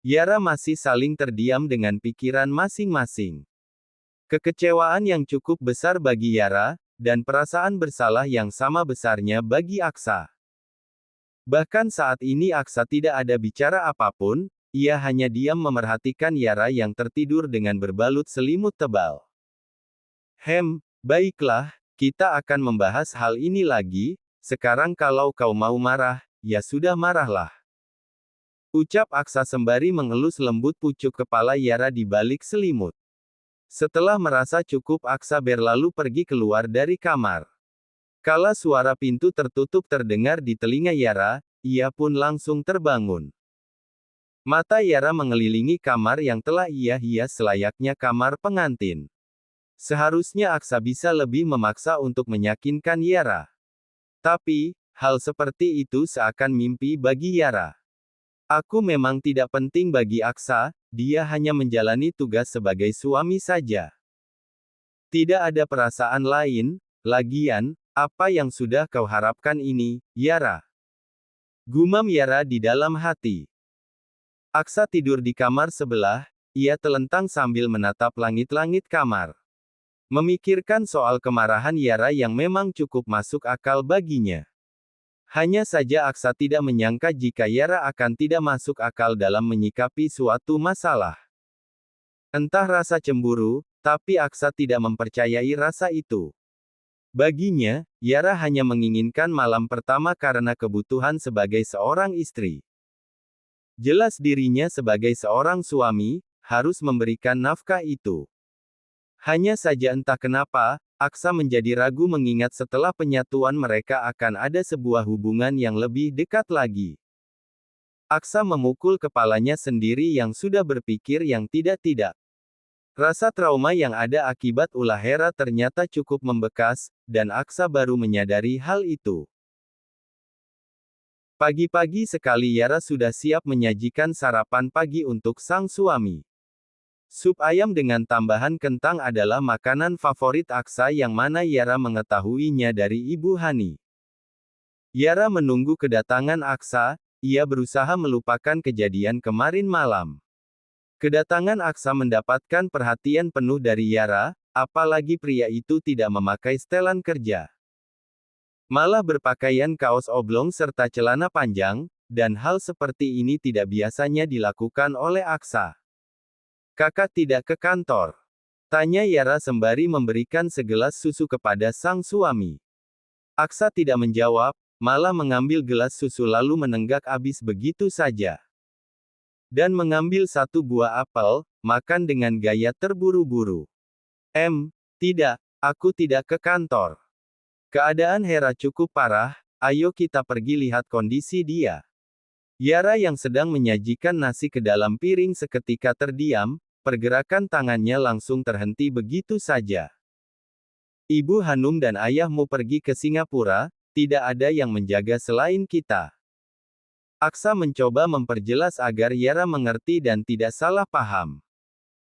Yara masih saling terdiam dengan pikiran masing-masing. Kekecewaan yang cukup besar bagi Yara, dan perasaan bersalah yang sama besarnya bagi Aksa. Bahkan saat ini Aksa tidak ada bicara apapun, ia hanya diam memerhatikan Yara yang tertidur dengan berbalut selimut tebal. Baiklah, kita akan membahas hal ini lagi, sekarang kalau kau mau marah, ya sudah marahlah. Ucap Aksa sembari mengelus lembut pucuk kepala Yara di balik selimut. Setelah merasa cukup Aksa berlalu pergi keluar dari kamar. Kala suara pintu tertutup terdengar di telinga Yara, ia pun langsung terbangun. Mata Yara mengelilingi kamar yang telah ia hias selayaknya kamar pengantin. Seharusnya Aksa bisa lebih memaksa untuk meyakinkan Yara. Tapi, hal seperti itu seakan mimpi bagi Yara. Aku memang tidak penting bagi Aksa, dia hanya menjalani tugas sebagai suami saja. Tidak ada perasaan lain, lagian, apa yang sudah kau harapkan ini, Yara? Gumam Yara di dalam hati. Aksa tidur di kamar sebelah, ia telentang sambil menatap langit-langit kamar. Memikirkan soal kemarahan Yara yang memang cukup masuk akal baginya. Hanya saja Aksa tidak menyangka jika Yara akan tidak masuk akal dalam menyikapi suatu masalah. Entah rasa cemburu, tapi Aksa tidak mempercayai rasa itu. Baginya, Yara hanya menginginkan malam pertama karena kebutuhan sebagai seorang istri. Jelas dirinya sebagai seorang suami, harus memberikan nafkah itu. Hanya saja entah kenapa, Aksa menjadi ragu mengingat setelah penyatuan mereka akan ada sebuah hubungan yang lebih dekat lagi. Aksa memukul kepalanya sendiri yang sudah berpikir yang tidak-tidak. Rasa trauma yang ada akibat ulah Hera ternyata cukup membekas, dan Aksa baru menyadari hal itu. Pagi-pagi sekali Yara sudah siap menyajikan sarapan pagi untuk sang suami. Sup ayam dengan tambahan kentang adalah makanan favorit Aksa yang mana Yara mengetahuinya dari Ibu Hani. Yara menunggu kedatangan Aksa, ia berusaha melupakan kejadian kemarin malam. Kedatangan Aksa mendapatkan perhatian penuh dari Yara, apalagi pria itu tidak memakai setelan kerja. Malah berpakaian kaos oblong serta celana panjang, dan hal seperti ini tidak biasanya dilakukan oleh Aksa. Kakak tidak ke kantor? Tanya Yara sembari memberikan segelas susu kepada sang suami. Aksa tidak menjawab, malah mengambil gelas susu lalu menenggak habis begitu saja. Dan mengambil satu buah apel, makan dengan gaya terburu-buru. Tidak, aku tidak ke kantor. Keadaan Hera cukup parah, ayo kita pergi lihat kondisi dia. Yara yang sedang menyajikan nasi ke dalam piring seketika terdiam, pergerakan tangannya langsung terhenti begitu saja. Ibu Hanum dan ayahmu pergi ke Singapura, tidak ada yang menjaga selain kita. Aksa mencoba memperjelas agar Yara mengerti dan tidak salah paham.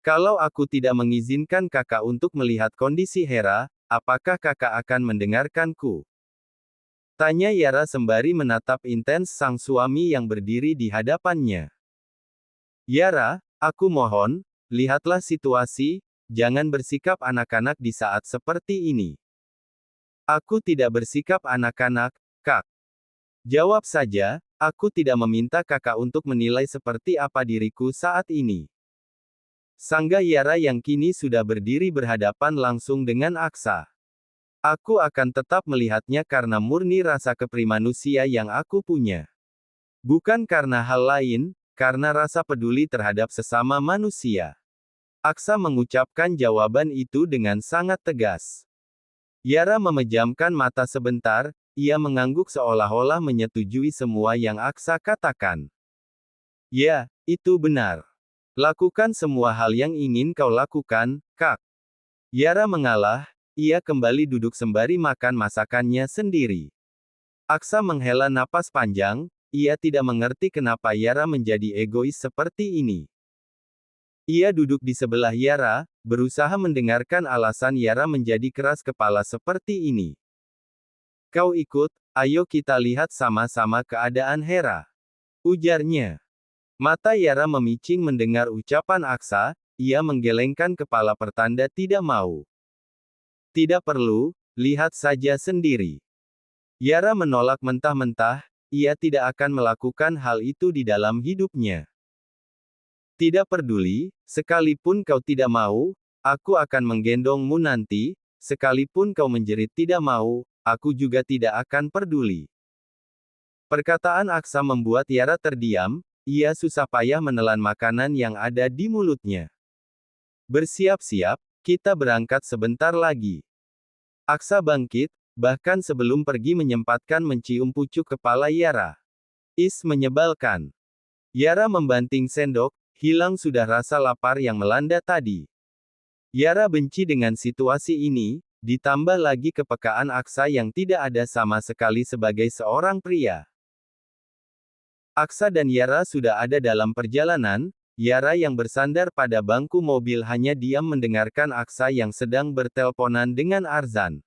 Kalau aku tidak mengizinkan kakak untuk melihat kondisi Hera, apakah kakak akan mendengarkanku? Tanya Yara sembari menatap intens sang suami yang berdiri di hadapannya. Yara, aku mohon, lihatlah situasi, jangan bersikap anak-anak di saat seperti ini. Aku tidak bersikap anak-anak, Kak. Jawab saja, aku tidak meminta kakak untuk menilai seperti apa diriku saat ini. Sanggah Yara yang kini sudah berdiri berhadapan langsung dengan Aksa. Aku akan tetap melihatnya karena murni rasa keprimanusia yang aku punya. Bukan karena hal lain, karena rasa peduli terhadap sesama manusia. Aksa mengucapkan jawaban itu dengan sangat tegas. Yara memejamkan mata sebentar, ia mengangguk seolah-olah menyetujui semua yang Aksa katakan. Ya, itu benar. Lakukan semua hal yang ingin kau lakukan, Kak. Yara mengalah, ia kembali duduk sembari makan masakannya sendiri. Aksa menghela napas panjang, ia tidak mengerti kenapa Yara menjadi egois seperti ini. Ia duduk di sebelah Yara, berusaha mendengarkan alasan Yara menjadi keras kepala seperti ini. Kau ikut, ayo kita lihat sama-sama keadaan Hera. Ujarnya. Mata Yara memicing mendengar ucapan Aksa, ia menggelengkan kepala pertanda tidak mau. Tidak perlu, lihat saja sendiri. Yara menolak mentah-mentah, ia tidak akan melakukan hal itu di dalam hidupnya. Tidak peduli, sekalipun kau tidak mau, aku akan menggendongmu nanti, sekalipun kau menjerit tidak mau, aku juga tidak akan peduli. Perkataan Aksa membuat Yara terdiam, ia susah payah menelan makanan yang ada di mulutnya. Bersiap-siap, kita berangkat sebentar lagi. Aksa bangkit, bahkan sebelum pergi menyempatkan mencium pucuk kepala Yara. Menyebalkan. Yara membanting sendok, hilang sudah rasa lapar yang melanda tadi. Yara benci dengan situasi ini, ditambah lagi kepekaan Aksa yang tidak ada sama sekali sebagai seorang pria. Aksa dan Yara sudah ada dalam perjalanan, Yara yang bersandar pada bangku mobil hanya diam mendengarkan Aksa yang sedang bertelponan dengan Arzan.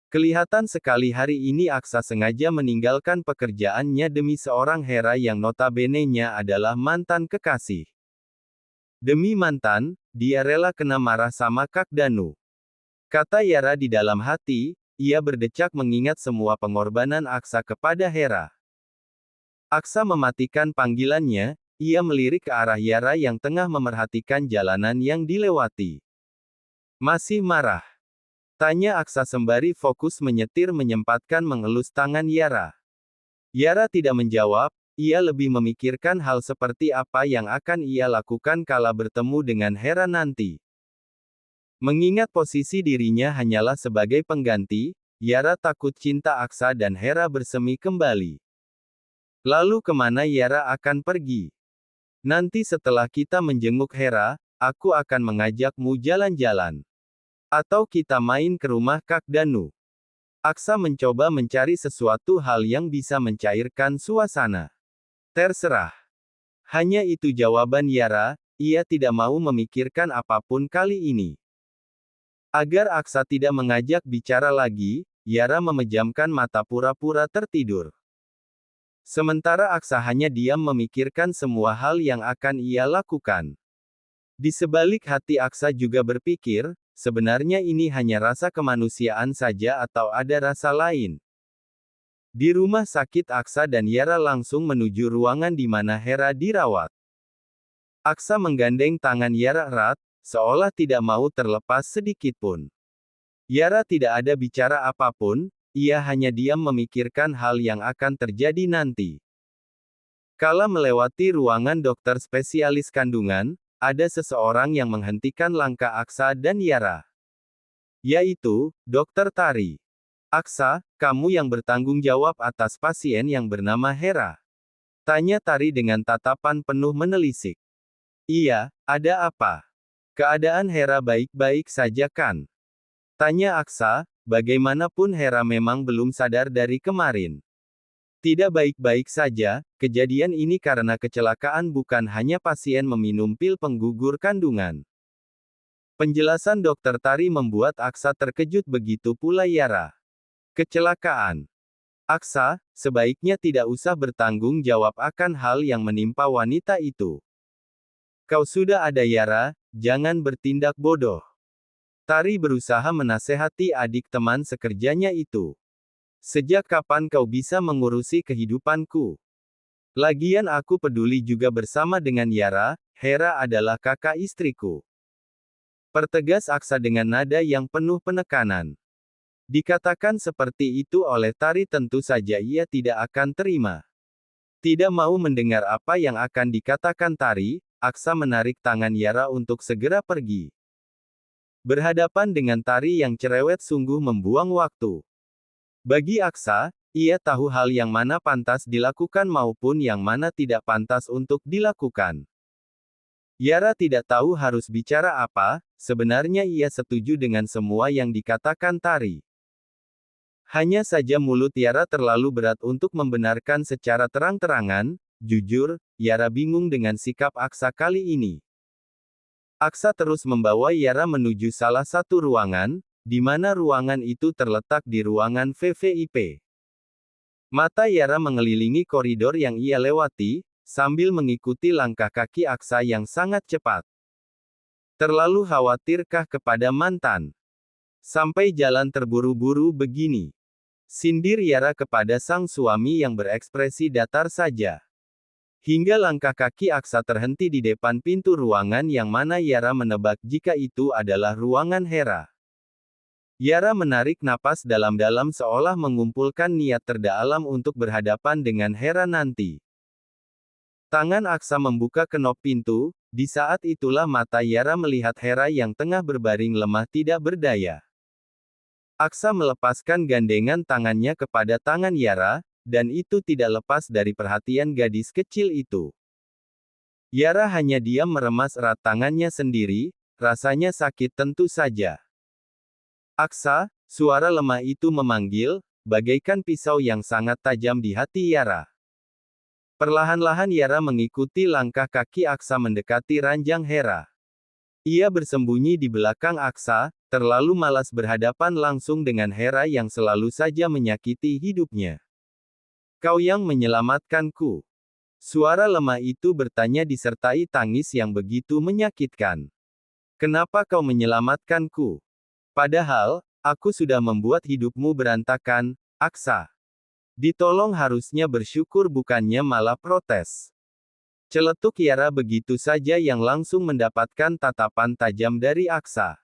Kelihatan sekali hari ini Aksa sengaja meninggalkan pekerjaannya demi seorang Hera yang notabene-nya adalah mantan kekasih. Demi mantan, dia rela kena marah sama Kak Danu. Kata Yara di dalam hati, ia berdecak mengingat semua pengorbanan Aksa kepada Hera. Aksa mematikan panggilannya, ia melirik ke arah Yara yang tengah memerhatikan jalanan yang dilewati. Masih marah? Tanya Aksa sembari fokus menyetir menyempatkan mengelus tangan Yara. Yara tidak menjawab, ia lebih memikirkan hal seperti apa yang akan ia lakukan kala bertemu dengan Hera nanti. Mengingat posisi dirinya hanyalah sebagai pengganti, Yara takut cinta Aksa dan Hera bersemi kembali. Lalu kemana Yara akan pergi? Nanti setelah kita menjenguk Hera, aku akan mengajakmu jalan-jalan. Atau kita main ke rumah Kak Danu. Aksa mencoba mencari sesuatu hal yang bisa mencairkan suasana. Terserah. Hanya itu jawaban Yara, ia tidak mau memikirkan apapun kali ini. Agar Aksa tidak mengajak bicara lagi, Yara memejamkan mata pura-pura tertidur. Sementara Aksa hanya diam memikirkan semua hal yang akan ia lakukan. Di sebalik hati Aksa juga berpikir, sebenarnya ini hanya rasa kemanusiaan saja atau ada rasa lain. Di rumah sakit Aksa dan Yara langsung menuju ruangan di mana Hera dirawat. Aksa menggandeng tangan Yara erat, seolah tidak mau terlepas sedikit pun. Yara tidak ada bicara apapun, ia hanya diam memikirkan hal yang akan terjadi nanti. Kala melewati ruangan dokter spesialis kandungan, ada seseorang yang menghentikan langkah Aksa dan Yara. Yaitu, Dr. Tari. Aksa, kamu yang bertanggung jawab atas pasien yang bernama Hera. Tanya Tari dengan tatapan penuh menelisik. Iya, ada apa? Keadaan Hera baik-baik saja kan? Tanya Aksa, bagaimanapun Hera memang belum sadar dari kemarin. Tidak baik-baik saja, kejadian ini karena kecelakaan bukan hanya pasien meminum pil penggugur kandungan. Penjelasan Dokter Tari membuat Aksa terkejut begitu pula Yara. Kecelakaan. Aksa, sebaiknya tidak usah bertanggung jawab akan hal yang menimpa wanita itu. Kau sudah ada Yara, jangan bertindak bodoh. Tari berusaha menasehati adik teman sekerjanya itu. Sejak kapan kau bisa mengurusi kehidupanku? Lagian aku peduli juga bersama dengan Yara, Hera adalah kakak istriku. Pertegas Aksa dengan nada yang penuh penekanan. Dikatakan seperti itu oleh Tari tentu saja ia tidak akan terima. Tidak mau mendengar apa yang akan dikatakan Tari, Aksa menarik tangan Yara untuk segera pergi. Berhadapan dengan Tari yang cerewet sungguh membuang waktu. Bagi Aksa, ia tahu hal yang mana pantas dilakukan maupun yang mana tidak pantas untuk dilakukan. Yara tidak tahu harus bicara apa, sebenarnya ia setuju dengan semua yang dikatakan Tari. Hanya saja mulut Yara terlalu berat untuk membenarkan secara terang-terangan, jujur, Yara bingung dengan sikap Aksa kali ini. Aksa terus membawa Yara menuju salah satu ruangan, di mana ruangan itu terletak di ruangan VVIP. Mata Yara mengelilingi koridor yang ia lewati, sambil mengikuti langkah kaki Aksa yang sangat cepat. Terlalu khawatirkah kepada mantan? Sampai jalan terburu-buru begini. Sindir Yara kepada sang suami yang berekspresi datar saja. Hingga langkah kaki Aksa terhenti di depan pintu ruangan yang mana Yara menebak jika itu adalah ruangan Hera. Yara menarik napas dalam-dalam seolah mengumpulkan niat terdalam untuk berhadapan dengan Hera nanti. Tangan Aksa membuka kenop pintu, di saat itulah mata Yara melihat Hera yang tengah berbaring lemah tidak berdaya. Aksa melepaskan gandengan tangannya kepada tangan Yara, dan itu tidak lepas dari perhatian gadis kecil itu. Yara hanya diam meremas erat tangannya sendiri, rasanya sakit tentu saja. Aksa, suara lemah itu memanggil, bagaikan pisau yang sangat tajam di hati Yara. Perlahan-lahan Yara mengikuti langkah kaki Aksa mendekati ranjang Hera. Ia bersembunyi di belakang Aksa, terlalu malas berhadapan langsung dengan Hera yang selalu saja menyakiti hidupnya. Kau yang menyelamatkanku. Suara lemah itu bertanya disertai tangis yang begitu menyakitkan. Kenapa kau menyelamatkanku? Padahal, aku sudah membuat hidupmu berantakan, Aksa. Ditolong harusnya bersyukur bukannya malah protes. Celetuk Yara begitu saja yang langsung mendapatkan tatapan tajam dari Aksa.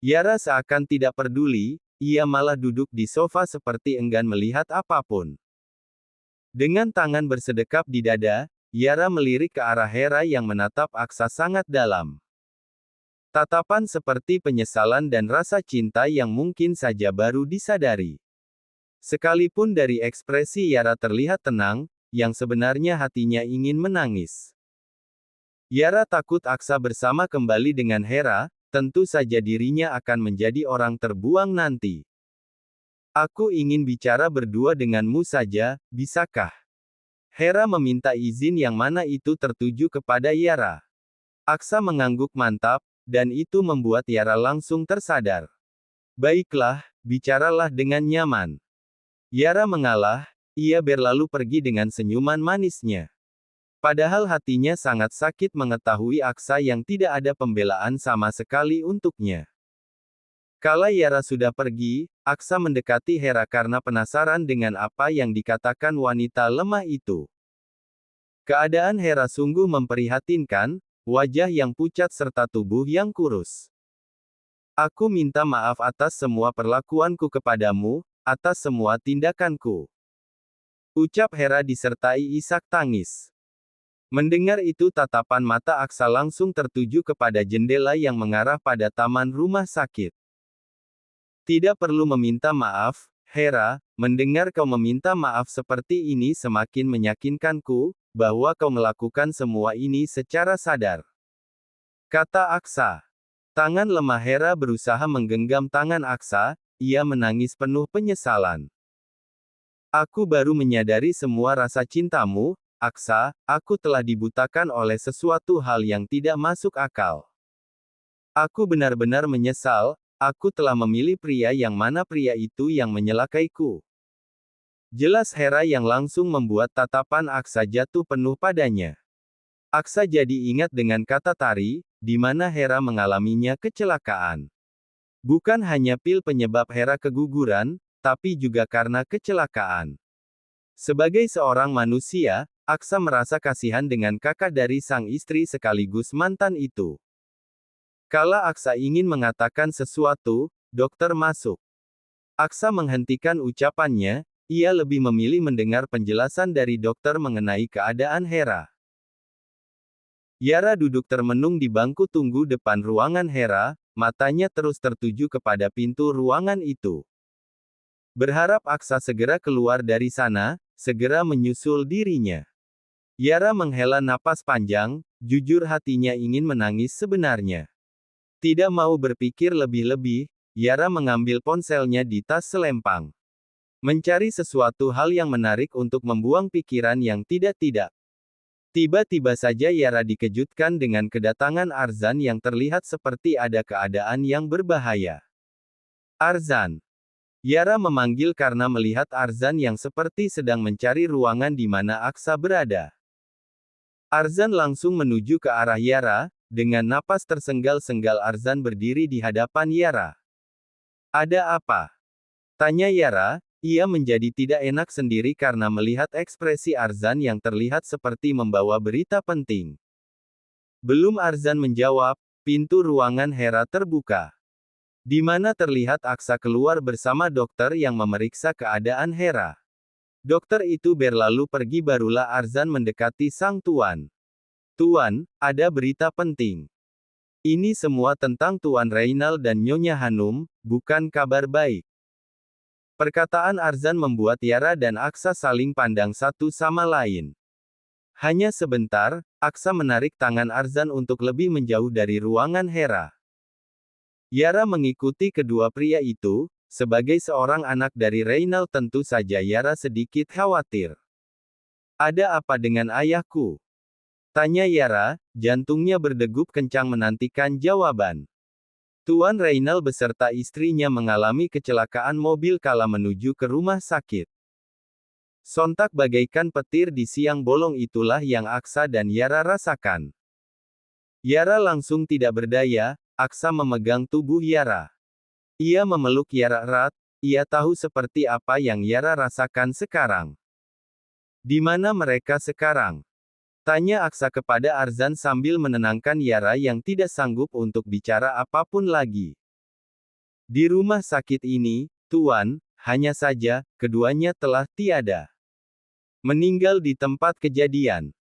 Yara seakan tidak peduli, ia malah duduk di sofa seperti enggan melihat apapun. Dengan tangan bersedekap di dada, Yara melirik ke arah Hera yang menatap Aksa sangat dalam. Tatapan seperti penyesalan dan rasa cinta yang mungkin saja baru disadari. Sekalipun dari ekspresi Yara terlihat tenang, yang sebenarnya hatinya ingin menangis. Yara takut Aksa bersama kembali dengan Hera, tentu saja dirinya akan menjadi orang terbuang nanti. Aku ingin bicara berdua denganmu saja, bisakah? Hera meminta izin yang mana itu tertuju kepada Yara. Aksa mengangguk mantap, dan itu membuat Yara langsung tersadar. Baiklah, bicaralah dengan nyaman. Yara mengalah, ia berlalu pergi dengan senyuman manisnya. Padahal hatinya sangat sakit mengetahui Aksa yang tidak ada pembelaan sama sekali untuknya. Kala Yara sudah pergi, Aksa mendekati Hera karena penasaran dengan apa yang dikatakan wanita lemah itu. Keadaan Hera sungguh memprihatinkan, wajah yang pucat serta tubuh yang kurus. Aku minta maaf atas semua perlakuanku kepadamu, atas semua tindakanku. Ucap Hera disertai isak tangis. Mendengar itu tatapan mata Aksa langsung tertuju kepada jendela yang mengarah pada taman rumah sakit. Tidak perlu meminta maaf, Hera, mendengar kau meminta maaf seperti ini semakin meyakinkanku, bahwa kau melakukan semua ini secara sadar. Kata Aksa. Tangan lemah Hera berusaha menggenggam tangan Aksa, ia menangis penuh penyesalan. Aku baru menyadari semua rasa cintamu, Aksa, aku telah dibutakan oleh sesuatu hal yang tidak masuk akal. Aku benar-benar menyesal, aku telah memilih pria yang mana pria itu yang menyelakaiku. Jelas Hera yang langsung membuat tatapan Aksa jatuh penuh padanya. Aksa jadi ingat dengan kata Tari, di mana Hera mengalaminya kecelakaan. Bukan hanya pil penyebab Hera keguguran, tapi juga karena kecelakaan. Sebagai seorang manusia, Aksa merasa kasihan dengan kakak dari sang istri sekaligus mantan itu. Kala Aksa ingin mengatakan sesuatu, dokter masuk. Aksa menghentikan ucapannya, ia lebih memilih mendengar penjelasan dari dokter mengenai keadaan Hera. Yara duduk termenung di bangku tunggu depan ruangan Hera, matanya terus tertuju kepada pintu ruangan itu. Berharap Aksa segera keluar dari sana, segera menyusul dirinya. Yara menghela napas panjang, jujur hatinya ingin menangis sebenarnya. Tidak mau berpikir lebih-lebih, Yara mengambil ponselnya di tas selempang. Mencari sesuatu hal yang menarik untuk membuang pikiran yang tidak-tidak. Tiba-tiba saja Yara dikejutkan dengan kedatangan Arzan yang terlihat seperti ada keadaan yang berbahaya. Arzan. Yara memanggil karena melihat Arzan yang seperti sedang mencari ruangan di mana Aksa berada. Arzan langsung menuju ke arah Yara, dengan napas tersengal-sengal Arzan berdiri di hadapan Yara. Ada apa? Tanya Yara, ia menjadi tidak enak sendiri karena melihat ekspresi Arzan yang terlihat seperti membawa berita penting. Belum Arzan menjawab, pintu ruangan Hera terbuka. Di mana terlihat Aksa keluar bersama dokter yang memeriksa keadaan Hera. Dokter itu berlalu pergi barulah Arzan mendekati sang tuan. Tuan, ada berita penting. Ini semua tentang Tuan Reynald dan Nyonya Hanum, bukan kabar baik. Perkataan Arzan membuat Yara dan Aksa saling pandang satu sama lain. Hanya sebentar, Aksa menarik tangan Arzan untuk lebih menjauh dari ruangan Hera. Yara mengikuti kedua pria itu. Sebagai seorang anak dari Reynald tentu saja Yara sedikit khawatir. Ada apa dengan ayahku? Tanya Yara, jantungnya berdegup kencang menantikan jawaban. Tuan Reynald beserta istrinya mengalami kecelakaan mobil kala menuju ke rumah sakit. Sontak bagaikan petir di siang bolong itulah yang Aksa dan Yara rasakan. Yara langsung tidak berdaya, Aksa memegang tubuh Yara. Ia memeluk Yara erat, ia tahu seperti apa yang Yara rasakan sekarang. Di mana mereka sekarang? Tanya Aksa kepada Arzan sambil menenangkan Yara yang tidak sanggup untuk bicara apapun lagi. Di rumah sakit ini, Tuan, hanya saja, keduanya telah tiada. Meninggal di tempat kejadian.